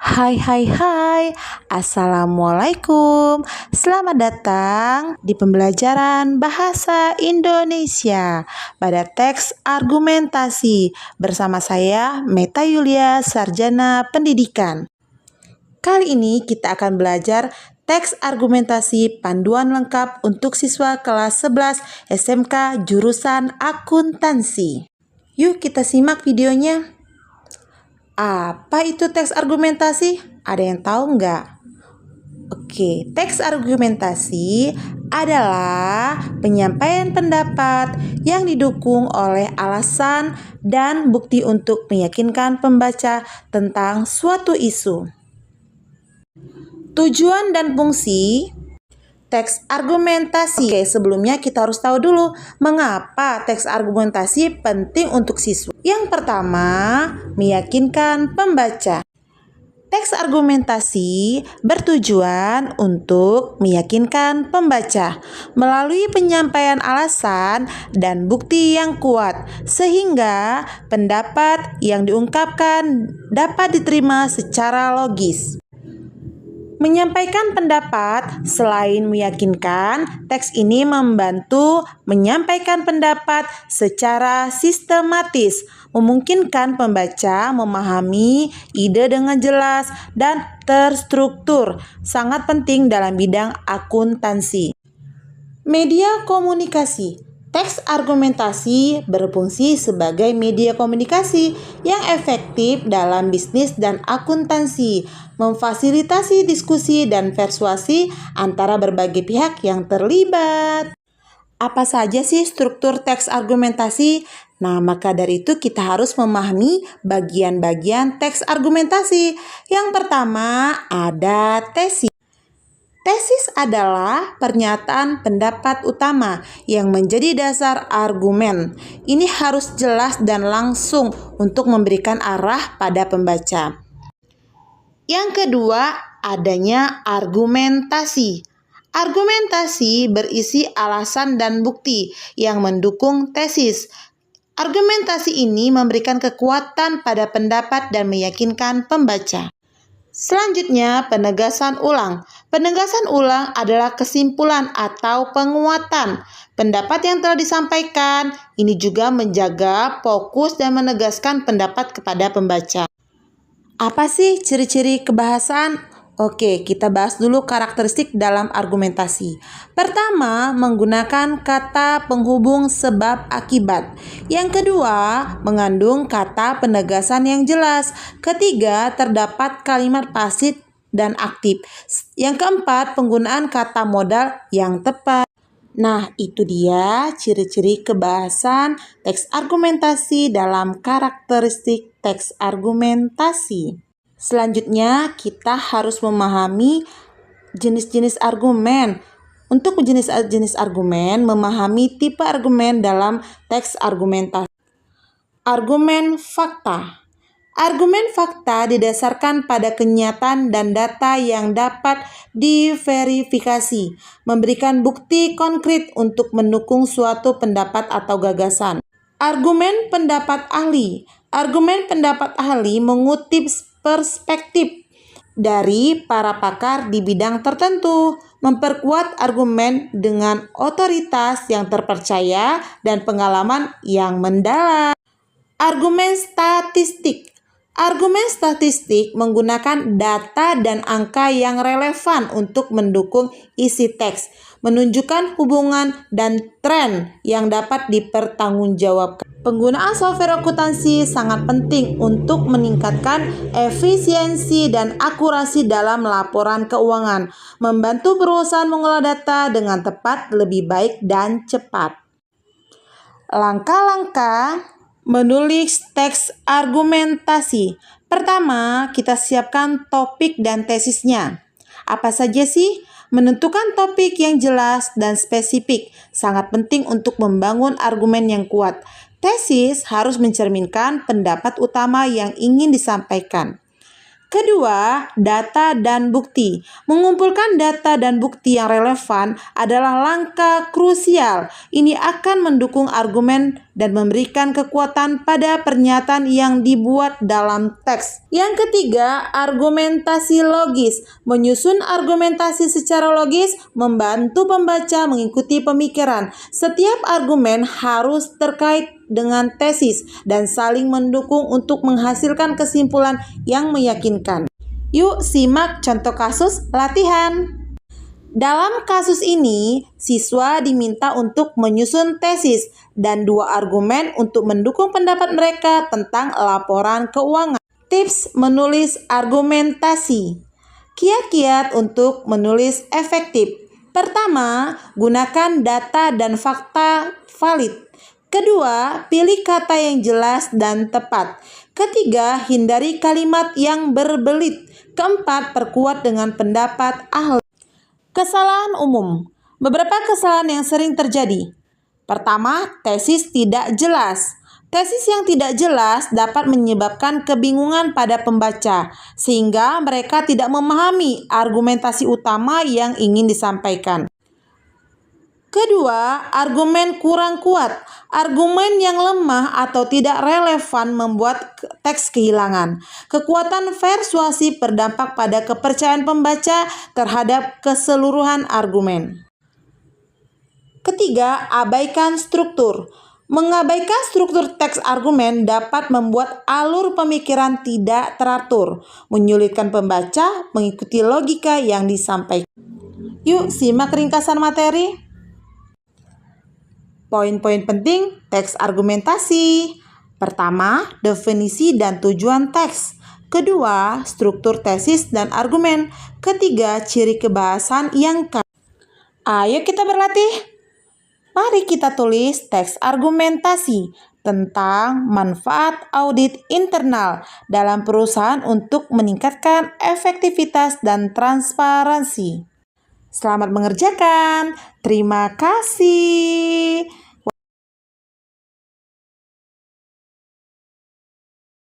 Hai hai hai, Assalamualaikum. Selamat datang di pembelajaran Bahasa Indonesia pada teks argumentasi bersama saya Meta Yulia, Sarjana Pendidikan. Kali ini kita akan belajar teks argumentasi panduan lengkap untuk siswa kelas 11 SMK jurusan akuntansi. Yuk kita simak videonya. Apa itu teks argumentasi? Ada yang tahu nggak? Oke, teks argumentasi adalah penyampaian pendapat yang didukung oleh alasan dan bukti untuk meyakinkan pembaca tentang suatu isu. Tujuan dan fungsi teks argumentasi. Oke, sebelumnya kita harus tahu dulu mengapa teks argumentasi penting untuk siswa. Yang pertama, meyakinkan pembaca. Teks argumentasi bertujuan untuk meyakinkan pembaca melalui penyampaian alasan dan bukti yang kuat sehingga pendapat yang diungkapkan dapat diterima secara logis. Menyampaikan pendapat selain meyakinkan, teks ini membantu menyampaikan pendapat secara sistematis, memungkinkan pembaca memahami ide dengan jelas dan terstruktur, sangat penting dalam bidang akuntansi. Media komunikasi. Teks argumentasi berfungsi sebagai media komunikasi yang efektif dalam bisnis dan akuntansi, memfasilitasi diskusi dan persuasi antara berbagai pihak yang terlibat. Apa saja sih struktur teks argumentasi? Nah, maka dari itu kita harus memahami bagian-bagian teks argumentasi. Yang pertama ada tesis. Tesis adalah pernyataan pendapat utama yang menjadi dasar argumen. Ini harus jelas dan langsung untuk memberikan arah pada pembaca. Yang kedua, adanya argumentasi. Argumentasi berisi alasan dan bukti yang mendukung tesis. Argumentasi ini memberikan kekuatan pada pendapat dan meyakinkan pembaca. Selanjutnya, penegasan ulang. Penegasan ulang adalah kesimpulan atau penguatan pendapat yang telah disampaikan. Ini juga menjaga fokus dan menegaskan pendapat kepada pembaca. Apa sih ciri-ciri kebahasaan? Oke, kita bahas dulu karakteristik dalam argumentasi. Pertama, menggunakan kata penghubung sebab akibat. Yang kedua, mengandung kata penegasan yang jelas. Ketiga, terdapat kalimat pasif dan aktif. Yang keempat, penggunaan kata modal yang tepat. Nah, itu dia ciri-ciri kebahasan teks argumentasi dalam karakteristik teks argumentasi. Selanjutnya, kita harus memahami jenis-jenis argumen. Untuk jenis-jenis argumen, memahami tipe argumen dalam teks argumentasi. Argumen fakta. Argumen fakta didasarkan pada kenyataan dan data yang dapat diverifikasi, memberikan bukti konkret untuk mendukung suatu pendapat atau gagasan. Argumen pendapat ahli. Argumen pendapat ahli mengutip perspektif dari para pakar di bidang tertentu, memperkuat argumen dengan otoritas yang terpercaya dan pengalaman yang mendalam. Argumen statistik. Argumen statistik menggunakan data dan angka yang relevan untuk mendukung isi teks, menunjukkan hubungan dan tren yang dapat dipertanggungjawabkan. Penggunaan software akuntansi sangat penting untuk meningkatkan efisiensi dan akurasi dalam laporan keuangan, membantu perusahaan mengolah data dengan tepat, lebih baik, dan cepat. Langkah-langkah menulis teks argumentasi. Pertama, kita siapkan topik dan tesisnya. Apa saja sih? Menentukan topik yang jelas dan spesifik sangat penting untuk membangun argumen yang kuat. Tesis harus mencerminkan pendapat utama yang ingin disampaikan. Kedua, data dan bukti. Mengumpulkan data dan bukti yang relevan adalah langkah krusial. Ini akan mendukung argumen dan memberikan kekuatan pada pernyataan yang dibuat dalam teks. Yang ketiga, argumentasi logis. Menyusun argumentasi secara logis membantu pembaca mengikuti pemikiran. Setiap argumen harus terkait dengan tesis dan saling mendukung untuk menghasilkan kesimpulan yang meyakinkan. Yuk simak contoh kasus latihan. Dalam kasus ini, siswa diminta untuk menyusun tesis dan 2 argumen untuk mendukung pendapat mereka tentang laporan keuangan. Tips menulis argumentasi. Kiat-kiat untuk menulis efektif. Pertama, gunakan data dan fakta valid. Kedua, pilih kata yang jelas dan tepat. Ketiga, hindari kalimat yang berbelit. Keempat, perkuat dengan pendapat ahli. Kesalahan umum. Beberapa kesalahan yang sering terjadi. Pertama, tesis tidak jelas. Tesis yang tidak jelas dapat menyebabkan kebingungan pada pembaca, sehingga mereka tidak memahami argumentasi utama yang ingin disampaikan. Kedua, argumen kurang kuat. Argumen yang lemah atau tidak relevan membuat teks kehilangan. Kekuatan persuasif berdampak pada kepercayaan pembaca terhadap keseluruhan argumen. Ketiga, abaikan struktur. Mengabaikan struktur teks argumen dapat membuat alur pemikiran tidak teratur, menyulitkan pembaca mengikuti logika yang disampaikan. Yuk simak ringkasan materi. Poin-poin penting teks argumentasi. Pertama, definisi dan tujuan teks. Kedua, struktur tesis dan argumen. Ketiga, ciri kebahasan yang kaya. Ayo kita berlatih. Mari kita tulis teks argumentasi tentang manfaat audit internal dalam perusahaan untuk meningkatkan efektivitas dan transparansi. Selamat mengerjakan. Terima kasih.